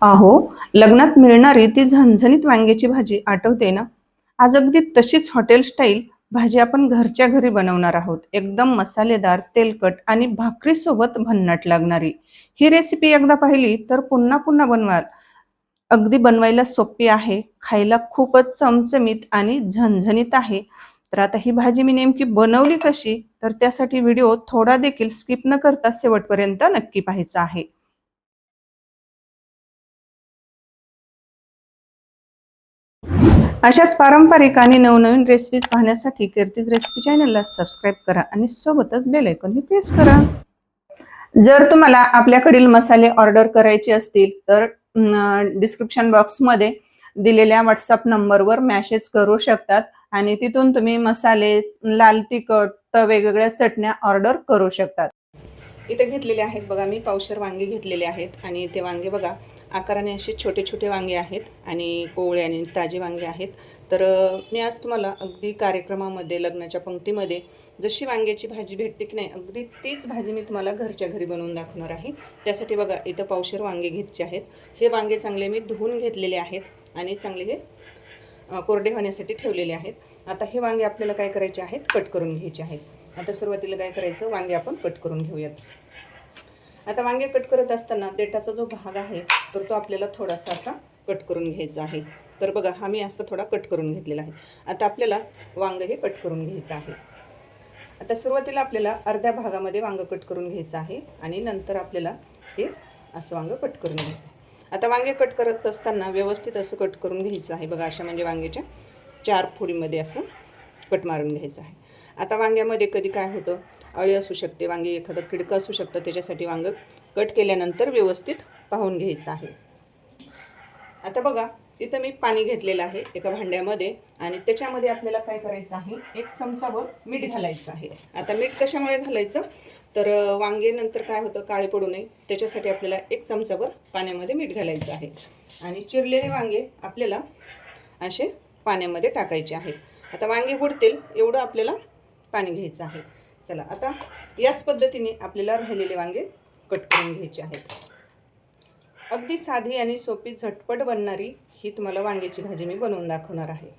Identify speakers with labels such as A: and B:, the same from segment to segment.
A: अहो, लग्नात मिळणारी ती झणझणीत वांग्याची भाजी आठवते ना? आज अगदी तशीच हॉटेल स्टाईल भाजी आपण घरच्या घरी बनवणार आहोत. एकदम मसालेदार, तेलकट आणि भाकरीसोबत भन्नाट लागणारी. ही रेसिपी एकदा पाहिली तर पुन्हा पुन्हा बनवाल. अगदी बनवायला सोपी आहे, खायला खूपच चमचमीत आणि झणझणीत आहे. तर आता ही भाजी मी नेमकी बनवली कशी? तर त्यासाठी व्हिडिओ थोडा देखील स्किप न करता शेवटपर्यंत नक्की पाहायचा आहे. अशाच पारंपरिक आणि नवनवीन रेसिपीज पाहण्यासाठी कीर्तीज रेसिपी चॅनलला सबस्क्राईब करा आणि सोबतच बेल आयकॉनही प्रेस करा. जर तुम्हाला आपल्याकडील मसाले ऑर्डर करायचे असतील तर डिस्क्रिप्शन बॉक्समध्ये दिलेल्या व्हॉट्सअप नंबरवर मेसेज करू शकतात आणि तिथून तुम्ही मसाले, लाल तिखट, वेगवेगळ्या चटण्या ऑर्डर करू शकतात. इथे घेतलेले आहेत बघा, मी पावशेर वांगे घेतलेले आहेत आणि ते वांगे बघा आकाराने असे छोटे छोटे वांगे आहेत आणि कोवळे आणि ताजे वांगे आहेत. तर मी आज तुम्हाला अगदी कार्यक्रमामध्ये, लग्नाच्या पंक्तीमध्ये जशी वांग्याची भाजी भेटते की नाही, अगदी तीच भाजी मी तुम्हाला घरच्या घरी बनवून दाखवणार आहे. त्यासाठी बघा इथं पावशेर वांगे घ्यायचे आहेत. हे वांगे चांगले मी धुवून घेतलेले आहेत आणि चांगले हे कोरडे होण्यासाठी ठेवलेले आहेत. आता हे वांगे आपल्याला काय करायचे आहेत, कट करून घ्यायचे आहेत. आता सुरुवातीला काय करायचं, वांगे आपण कट करून घेऊयात. आता वांगे कट करत असताना देठाचा जो भाग आहे तर तो आपल्याला थोडासा असा कट करून घ्यायचा आहे. तर बघा हा मी असा थोडा कट करून घेतलेला आहे. आता आपल्याला वांग हे कट करून घ्यायचं आहे. आता सुरुवातीला आपल्याला अर्ध्या भागामध्ये वांग कट करून घ्यायचं आहे आणि नंतर आपल्याला हे असं वांग कट करून घ्यायचं आहे. आता वांगे कट करत असताना व्यवस्थित असं कट करून घ्यायचं आहे बघा, अशा म्हणजे वांग्याच्या 4 फोडीमध्ये असं कट मारून घ्यायचं आहे. आता वांग्यामध्ये कधी काय होतं, अळी असू शकते, वांगी एखादं किडकं असू शकतं, त्याच्यासाठी वांग कट केल्यानंतर व्यवस्थित पाहून घ्यायचं आहे. आता बघा इथं मी पाणी घेतलेलं आहे एका भांड्यामध्ये आणि त्याच्यामध्ये आपल्याला काय करायचं आहे, 1 चमचाभर मीठ घालायचं आहे. आता मीठ कशामुळे घालायचं, तर वांगे नंतर काय होतं, काळे पडू नये त्याच्यासाठी आपल्याला 1 चमचाभर पाण्यामध्ये मीठ घालायचं आहे. आणि चिरलेले वांगे आपल्याला असे पाण्यामध्ये टाकायचे आहेत. आता वांगे बुडतील एवढं आपल्याला पाणी घ्यायचं आहे. चला आता याच पद्धतीने आपल्याला राहिलेले वांगे कट करून घ्यायचे आहेत. अगदी साधी आणि सोपी झटपट बनणारी ही तुम्हाला वांग्याची भाजी मी बनवून दाखवणार आहे.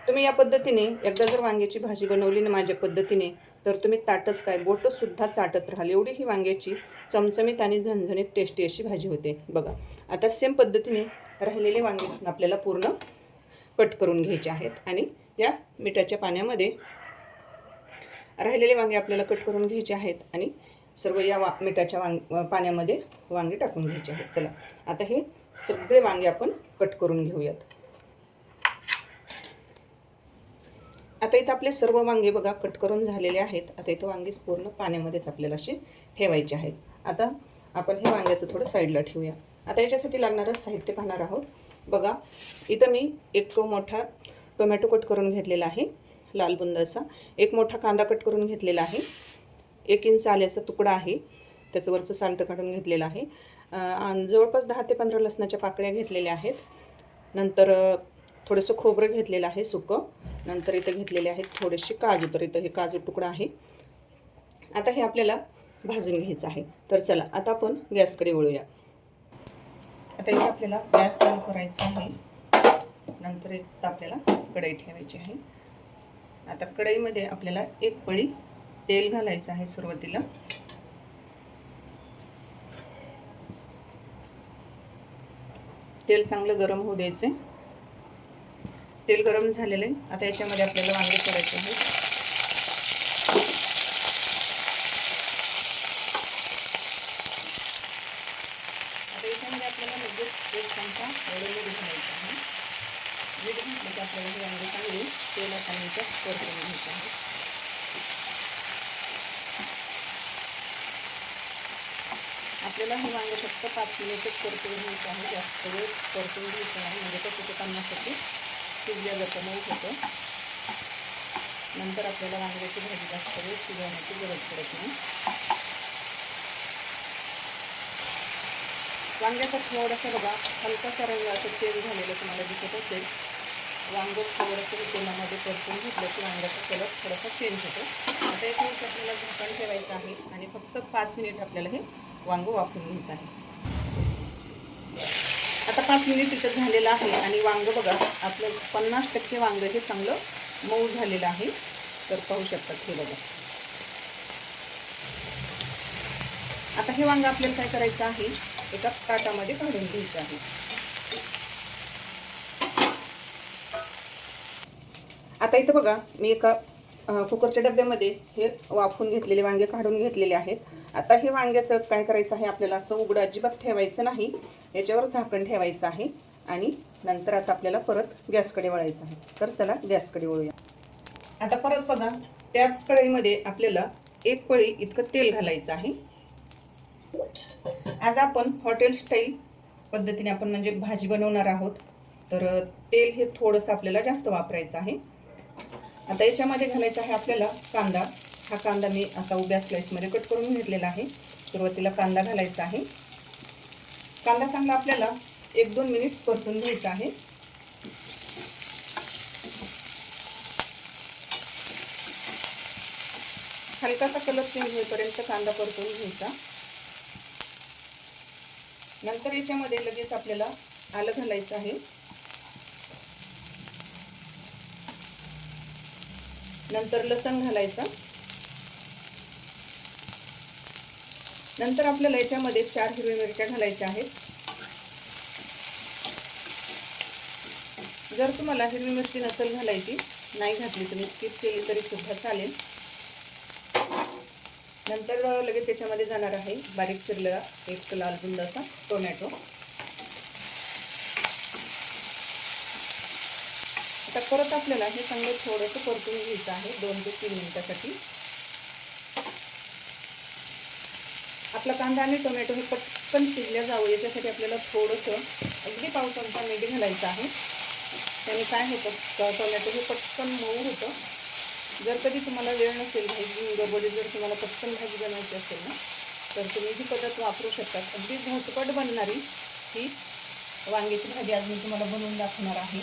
A: तुम्ही या पद्धतीने एकदा जर वांग्याची भाजी बनवली ना माझ्या पद्धतीने, तर तुम्ही ताटच काय बोटंसुद्धा चाटत राहाल, एवढी ही वांग्याची चमचमीत आणि झणझणीत टेस्टी अशी भाजी होते. बघा आता सेम पद्धतीने राहिलेले वांगे आपल्याला पूर्ण कट करून घ्यायचे आहेत आणि या मिठाच्या पाण्यामध्ये राहिलेले वांगे आपल्याला कट करून घ्यायचे आहेत आणि सर्व या मिठाच्या पाण्यामध्ये वांगे टाकून घ्यायचे आहेत. चला आता हे सगळे वांगे आपण कट करून घेऊयात. आता इथं आपले सर्व वांगे बघा कट करून झालेले आहेत. आता इथं वांगे पूर्ण पाण्यामध्येच आपल्याला असे ठेवायचे आहेत. आता आपण हे वांग्याचं थोडं साईडला ठेवूया. आता याच्यासाठी लागणारं साहित्य पाहणार आहोत. बघा इथं मी एक मोठा टोमॅटो कट करून घेतलेला आहे, लाल बुंद असा. एक मोठा कांदा कट करून घेतलेला आहे. 1 इंच आल्याचा तुकडा आहे, त्याचं वरचं साल्ट काढून घेतलेलं आहे. जवळपास 10 ते 15 लसणाच्या पाकळ्या घेतलेल्या आहेत. नंतर थोडंसं खोबरं घेतलेलं आहे सुकं. नंतर इथं घेतलेले आहेत थोडेसे काजू, तर इथं हे काजू तुकडा आहे. आता हे आपल्याला भाजून घ्यायचं आहे. तर चला आता आपण गॅसकडे वळूया. आता इथे आपल्याला गॅस चालू करायचा आहे. नंतर इथं आपल्याला कढई ठेवायची आहे. आता कढईमध्ये आपल्याला 1 पळी तेल घालायचं आहे. सुरुवातीला तेल चांगलं गरम होऊ द्यायचे. तेल गरम झालेलं आहे. आता याच्यामध्ये आपल्याला वांगे सोडायचे आहे. आता याच्यामध्ये आपल्याला लगेच 1 चमचा मीठ घालायचं आहे. मीठ घातलं की आपल्याला हे वांगे चांगले तेलात आणि परतून घ्यायचे आहे. आपल्याला हे वांगे फक्त 5 मिनिटच परतून घ्यायचं आहे, जास्त वेळ परतून घ्यायचं आहे, म्हणजे कसं ते पाण्यासाठी शिजल्या जातं, मऊ होतं. नंतर आपल्याला वांग्याची भाजी जास्त वेळ शिजवण्याची गरज पडत नाही. वांग्याचा थोडासा बघा हलकासा रंग असं चेंज झालेलं तुम्हाला दिसत असेल. वांगं थोडंसं तेलामध्ये परतून घेतलं की वांग्याचा कलर थोडासा चेंज होतो. आता याच्यावर आपल्याला झाकण ठेवायचं आहे आणि फक्त 5 मिनिट आपल्याला हे वांगं वाफवून घ्यायचं आहे. 4-5 मिनिट इथं झालेलं आहे आणि वांग बघा आपलं 50% वांग हे चांगलं मऊ झालेलं आहे. तर पाहू शकतात हे बघा. आता हे वांग आपल्याला काय करायचं आहे, एका ताटामध्ये काढून घ्यायचं आहे. आता इथं बघा मी एका कुकरच्या डब्यामध्ये हे वाफून घेतलेले वांगे काढून घेतलेले आहेत. आता हे वांग्याचं काय करायचं आहे, आपल्याला असं उघडं अजिबात ठेवायचं नाही, याच्यावर झाकण ठेवायचं आहे आणि नंतर आता आपल्याला परत गॅसकडे वळायचं आहे. तर चला गॅसकडे वळूया. आता परत बघा त्याच कढईमध्ये आपल्याला 1 पळी इतकं तेल घालायचं आहे. आज आपण हॉटेल स्टाईल पद्धतीने आपण म्हणजे भाजी बनवणार आहोत, तर तेल हे थोडंसं आपल्याला जास्त वापरायचं आहे. आता याच्यामध्ये घालायचा आहे आपल्याला कांदा. हा कांदा मी असा उभ्या स्लाइसमध्ये कट करून घेतलेला आहे. सुरुवातीला कांदा घालायचा आहे. कांदा चांगला आपल्याला 1-2 मिनिट परतून घ्यायचा आहे. हलकासा कलर चेंज होईपर्यंत कांदा परतून घ्यायचा. नंतर याच्यामध्ये लगेच आपल्याला आलं घालायचं आहे. नंतर लसूण घालायचा. नंतर आपल्याला याच्यामध्ये 4 हिरव्या मिरच्या घालायच्या आहेत. जर तुम्हाला हिरवी मिरची नसेल घालायची, नाही घातली तुम्ही स्किप केली तरी सुद्धा चालेल. नंतर लगेच याच्यामध्ये जाणार आहे बारीक चिरलेला एक लाल बुंद असा टोमॅटो. आता परत आपल्याला हे चांगलं थोडंसं परतून घ्यायचं आहे 2 ते 3 मिनिटासाठी. आपला कांदा आणि टोमॅटो हे पटकन शिजल्या जावं याच्यासाठी आपल्याला थोडंसं अगदी पाव चमचा मीठ घालायचं आहे. त्याने काय होतं, टोमॅटो हे पटकन मऊ होतं. जर कधी तुम्हाला वेळ नसेल, भाजी गडबडीत जर तुम्हाला पटकन भाजी बनवायची असेल ना, तर तुम्ही ही पद्धत वापरू शकता. अगदी झटपट बनणारी ही वांग्याची भाजी आज मी तुम्हाला बनवून दाखवणार आहे.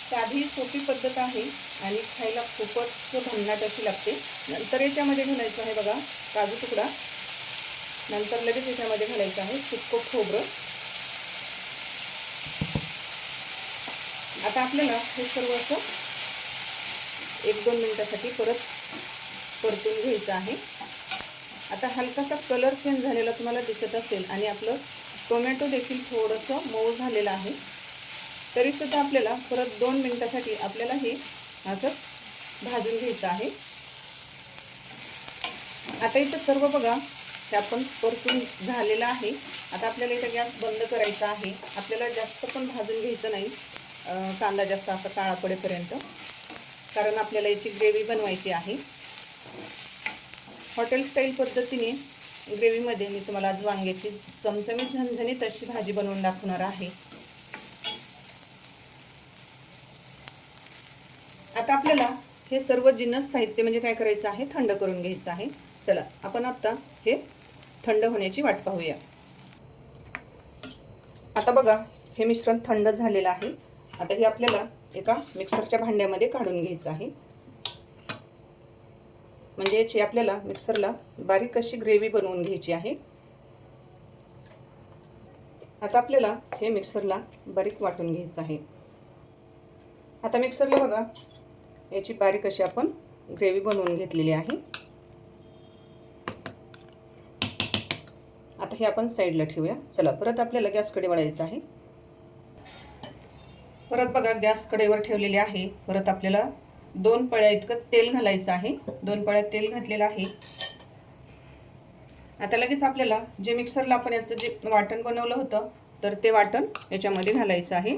A: साधी सोपी पद्धत आहे आणि खायला खूपच भन्नाट अशी लागते. नंतर याच्यामध्ये घालायचं आहे बघा काजू तुकडा. नंतर लगेच याच्यामध्ये घालायचं आहे सुक्कं खोबरं. आता आपल्याला हे सर्व असं 1-2 मिनिटासाठी परत परतून घ्यायचं आहे. आता हलकासा कलर चेंज झालेला तुम्हाला दिसत असेल आणि आपलं टोमॅटो देखील थोडंसं मऊ झालेलं आहे. तरीसुद्धा आपल्याला परत 2 मिनिटासाठी आपल्याला हे असंच भाजून घ्यायचं आहे. आता इथं सर्व बघा हे आपण परतून झालेलं आहे. आता आपल्याला इथं गॅस बंद करायचा आहे. आपल्याला जास्त पण भाजून घ्यायचं नाही, कांदा जास्त असा काळा पडेपर्यंत, कारण आपल्याला याची ग्रेव्ही बनवायची आहे. हॉटेल स्टाईल पद्धतीने ग्रेव्हीमध्ये मी तुम्हाला आज वांग्याची चमचमीत झणझणीत अशी भाजी बनवून दाखवणार आहे. आता आपल्याला हे सर्व जिन्नस साहित्य म्हणजे काय करायचं आहे, थंड करून घ्यायचं आहे. चला आपण आता हे थंड होण्याची वाट पाहूया. आता बघा हे मिश्रण थंड झालेलं आहे. आता हे आपल्याला एका मिक्सरच्या भांड्यामध्ये काढून घ्यायचं आहे. म्हणजे याची आपल्याला मिक्सरला बारीक अशी ग्रेव्ही बनवून घ्यायची आहे. आता आपल्याला हे मिक्सरला बारीक वाटून घ्यायचं आहे. आता मिक्सरला बघा याची बारीक अशी आपण ग्रेव्ही बनवून घेतलेली आहे. आता हे आपण साईडला ठेवूया. चला परत आपल्याला गॅसकडे वळायचं आहे. परत बघा गॅस कडेवर ठेवलेले आहे. परत आपल्याला 2 पळ्या इतकं तेल घालायचं आहे. 2 पळ्या तेल घातलेलं आहे. आता लगेच आपल्याला जे मिक्सरला आपण याचं जे वाटण बनवलं होतं, तर ते वाटण याच्यामध्ये घालायचं आहे.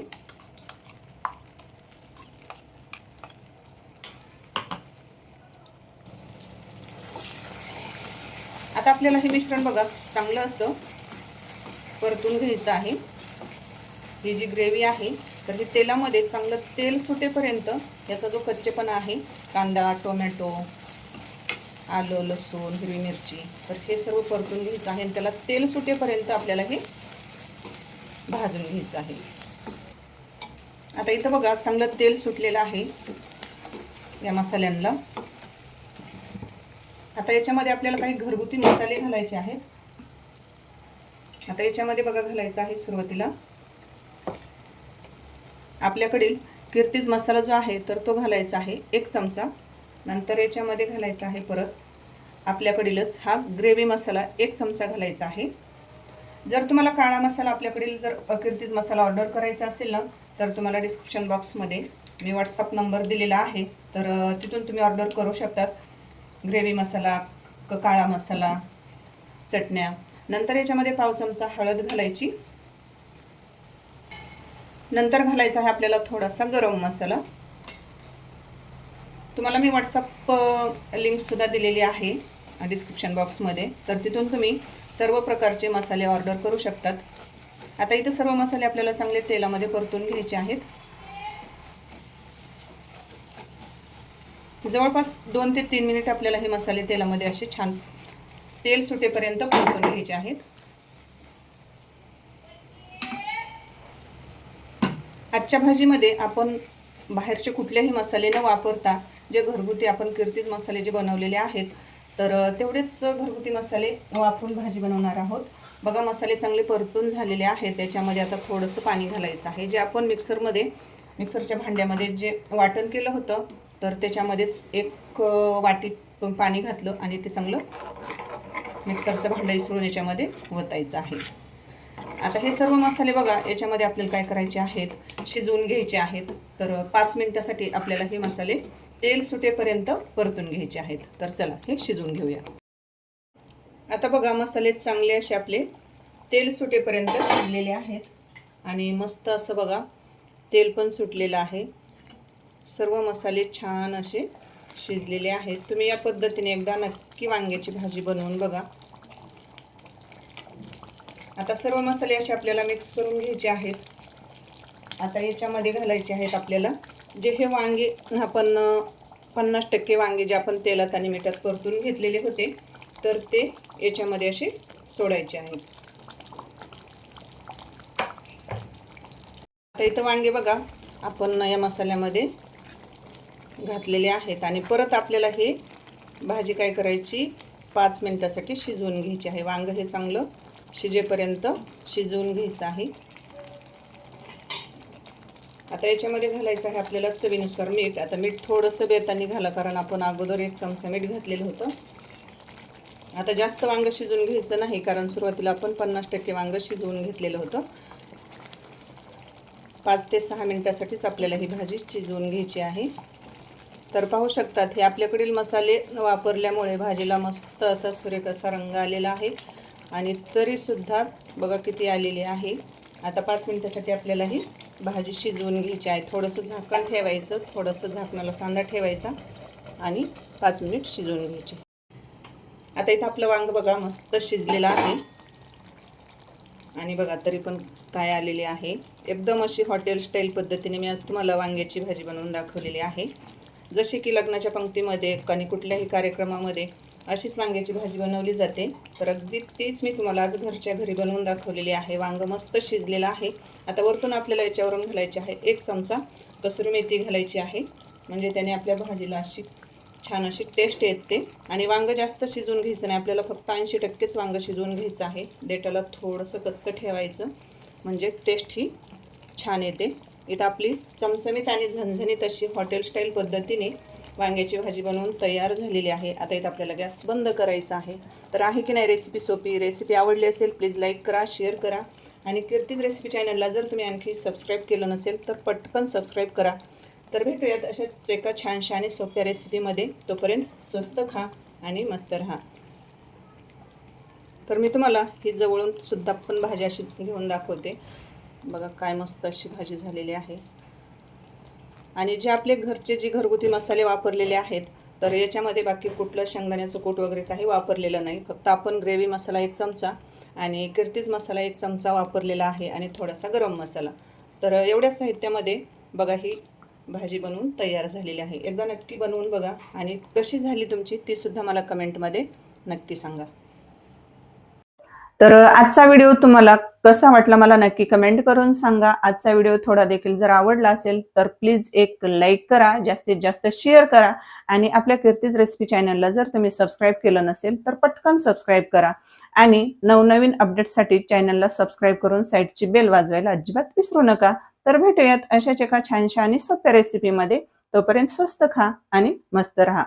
A: आता आपल्याला हे मिश्रण बघा चांगलं असं परतून घ्यायचं आहे. ही जी ग्रेव्ही आहे तर हे तेलामध्ये चांगलं तेल सुटेपर्यंत याचा जो कच्चेपणा आहे, कांदा, टोमॅटो, आलं, लसूण, हिरवी मिरची, तर हे सर्व परतून घ्यायचं आहे आणि त्याला तेल सुटेपर्यंत आपल्याला हे भाजून घ्यायचं आहे. आता इथं बघा चांगलं तेल सुटलेलं आहे या मसाल्यांना. आता याच्यामध्ये आपल्याला काही घरगुती मसाले घालायचे आहेत. आता याच्यामध्ये बघा घालायचं आहे सुरुवातीला आपल्याकडील कीर्तीज मसाला जो आहे तर तो घालायचा आहे 1 चमचा. नंतर याच्यामध्ये घालायचा आहे परत आपल्याकडीलच हा ग्रेव्ही मसाला 1 चमचा घालायचा आहे. जर तुम्हाला काळा मसाला आपल्याकडील जर कीर्तीज मसाला ऑर्डर करायचा असेल ना तर तुम्हाला डिस्क्रिप्शन बॉक्समध्ये मी व्हॉट्सअप नंबर दिलेला आहे, तर तिथून तुम्ही ऑर्डर करू शकतात. ग्रेव्ही मसाला, काळा मसाला, चटण्या. नंतर याच्यामध्ये पाव चमचा हळद घालायची. नंतर घालायचा आहे आपल्याला थोडासा गरम मसाला. तुम्हाला मी व्हॉट्सअप लिंकसुद्धा दिलेली आहे डिस्क्रिप्शन बॉक्समध्ये, तर तिथून तुम्ही सर्व प्रकारचे मसाले ऑर्डर करू शकतात. आता इथे सर्व मसाले आपल्याला चांगले तेलामध्ये परतून घ्यायचे आहेत. जवळपास 2 ते 3 मिनिट आपल्याला हे मसाले तेलामध्ये असे छान तेल सुटेपर्यंत परतून घ्यायचे आहेत. आजच्या भाजीमध्ये आपण बाहेरचे कुठलेही मसाले न वापरता जे घरगुती आपण कीर्तीज मसाले जे बनवलेले आहेत तर तेवढेच घरगुती मसाले वापरून भाजी बनवणार आहोत. बघा मसाले चांगले परतून झालेले आहेत. त्याच्यामध्ये आता थोडंसं पाणी घालायचं आहे. जे आपण मिक्सरच्या भांड्यामध्ये जे वाटण केलं होतं तर त्याच्यामध्येच 1 वाटी पाणी घातलं आणि ते चांगलं मिक्सरचं भांडं इसरून याच्यामध्ये ओतायचं आहे. आता हे सर्व मसाले बघा याच्यामध्ये आपल्याला काय करायचे आहेत, शिजवून घ्यायचे आहेत. तर 5 मिनिटासाठी आपल्याला हे मसाले तेल सुटेपर्यंत परतून घ्यायचे आहेत. तर चला हे शिजवून घेऊया. आता बघा मसाले चांगले असे आपले तेल सुटेपर्यंत शिजलेले आहेत आणि मस्त असं बघा तेल पण सुटलेलं आहे. सर्व मसाले छान असे शिजलेले आहेत. तुम्ही या पद्धतीने एकदा नक्की वांग्याची भाजी बनवून बघा. आता सर्व मसाले असे आपल्याला मिक्स करून घ्यायचे आहेत. आता याच्यामध्ये घालायचे आहेत आपल्याला जे हे वांगे आपण 50% वांगे जे आपण तेलात आणि मिठात परतून घेतलेले होते तर ते याच्यामध्ये असे सोडायचे आहेत. आता इथं वांगे बघा आपण या मसाल्यामध्ये घातलेले आहेत आणि परत आपल्याला हे भाजी काय करायची 5 मिनिटासाठी शिजवून घ्यायची आहे. वांग हे चांगलं शिजेपर्यंत शिजवून घ्यायचं आहे. आता याच्यामध्ये घालायचं आहे आपल्याला चवीनुसार मीठ. आता मीठ थोडंसं बेतानी घाला कारण आपण अगोदर 1 चमचा मीठ घातलेलं होतं. आता जास्त वांग शिजवून घ्यायचं नाही कारण सुरुवातीला आपण 50% वांग शिजवून घेतलेलं होतं. 5 ते 6 मिनिटासाठीच आपल्याला ही भाजी शिजवून घ्यायची आहे. तर पाहू शकतात हे आपल्याकडील मसाले वापरल्यामुळे भाजीला मस्त असा सुरेख असा रंग आलेला आहे आणि तरीसुद्धा बघा किती आलेली आहे. आता 5 मिनिटासाठी आपल्याला ही भाजी शिजवून घ्यायची आहे. थोडंसं झाकण ठेवायचं, थोडंसं झाकणाला सांधा ठेवायचा आणि 5 मिनिट शिजवून घ्यायचे. आता इथं आपलं वांग बघा मस्त शिजलेलं आहे आणि बघा तरी पण काय आलेले आहे. एकदम अशी हॉटेल स्टाईल पद्धतीने मी आज तुम्हाला वांग्याची भाजी बनवून दाखवलेली आहे. जशी की लग्नाच्या पंक्तीमध्ये आणि कुठल्याही कार्यक्रमामध्ये अशीच वांग्याची भाजी बनवली जाते. तर अगदी तीच मी तुम्हाला आज घरच्या घरी बनवून दाखवलेली आहे. वांग मस्त शिजलेलं आहे. आता वरतून आपल्याला याच्यावरून घालायचे आहे 1 चमचा कसुरी मेथी घालायची आहे. म्हणजे त्याने आपल्या भाजीला अशी छान अशी टेस्ट येते. आणि वांग जास्त शिजवून घ्यायचं नाही, आपल्याला फक्त 80%च वांग शिजवून घ्यायचं आहे. देठाला थोडंसं कच्चं ठेवायचं म्हणजे टेस्ट ही छान येते. इथं आपली चमचमीत आणि झणझणीत अशी हॉटेल स्टाईल पद्धतीने वांग्याची भाजी बनवून तयार झालेली आहे. आता इथं आपल्याला गॅस बंद करायचा आहे. तर आहे की नाही रेसिपी सोपी. रेसिपी आवडली असेल प्लीज लाईक करा, शेअर करा आणि कीर्तीज रेसिपी चॅनलला जर तुम्ही आणखी सबस्क्राईब केलं नसेल तर पटकन सबस्क्राईब करा. तर भेटूयात अशाच एका छानशा आणि सोप्या रेसिपीमध्ये. तोपर्यंत स्वस्त खा आणि मस्त राहा. तर मी तुम्हाला ही जवळून सुद्धा पण भाजी अशी घेऊन दाखवते. बघा काय मस्त अशी भाजी झालेली आहे. आणि जे आपले घरचे जे घरगुती मसाले वापरलेले आहेत तर याच्यामध्ये बाकी कुठलं शेंगदाण्याचं कूट वगैरे काही वापरलेलं नाही. फक्त आपण ग्रेव्ही मसाला 1 चमचा आणि कीर्तीज मसाला 1 चमचा वापरलेला आहे आणि थोडासा गरम मसाला. तर एवढ्या साहित्यामध्ये बघा ही भाजी बनवून तयार झालेली आहे. एकदा नक्की बनवून बघा आणि कशी झाली तुमची ती सुद्धा मला कमेंटमध्ये नक्की सांगा. तर आजचा व्हिडिओ तुम्हाला कसा वाटला मला नक्की कमेंट करून सांगा. आजचा व्हिडिओ थोडा देखील जर आवडला असेल तर प्लीज एक लाईक करा, जास्तीत जास्त शेअर करा आणि आपल्या कीर्तीज रेसिपी चॅनलला जर तुम्ही सबस्क्राईब केलं नसेल तर पटकन सबस्क्राईब करा आणि नवनवीन अपडेट्ससाठी चॅनलला सबस्क्राईब करून साईडची बेल वाजवायला अजिबात विसरू नका. तर भेटूयात अशाच एका छानशा आणि सोप्या रेसिपीमध्ये. तोपर्यंत स्वस्त खा आणि मस्त राहा.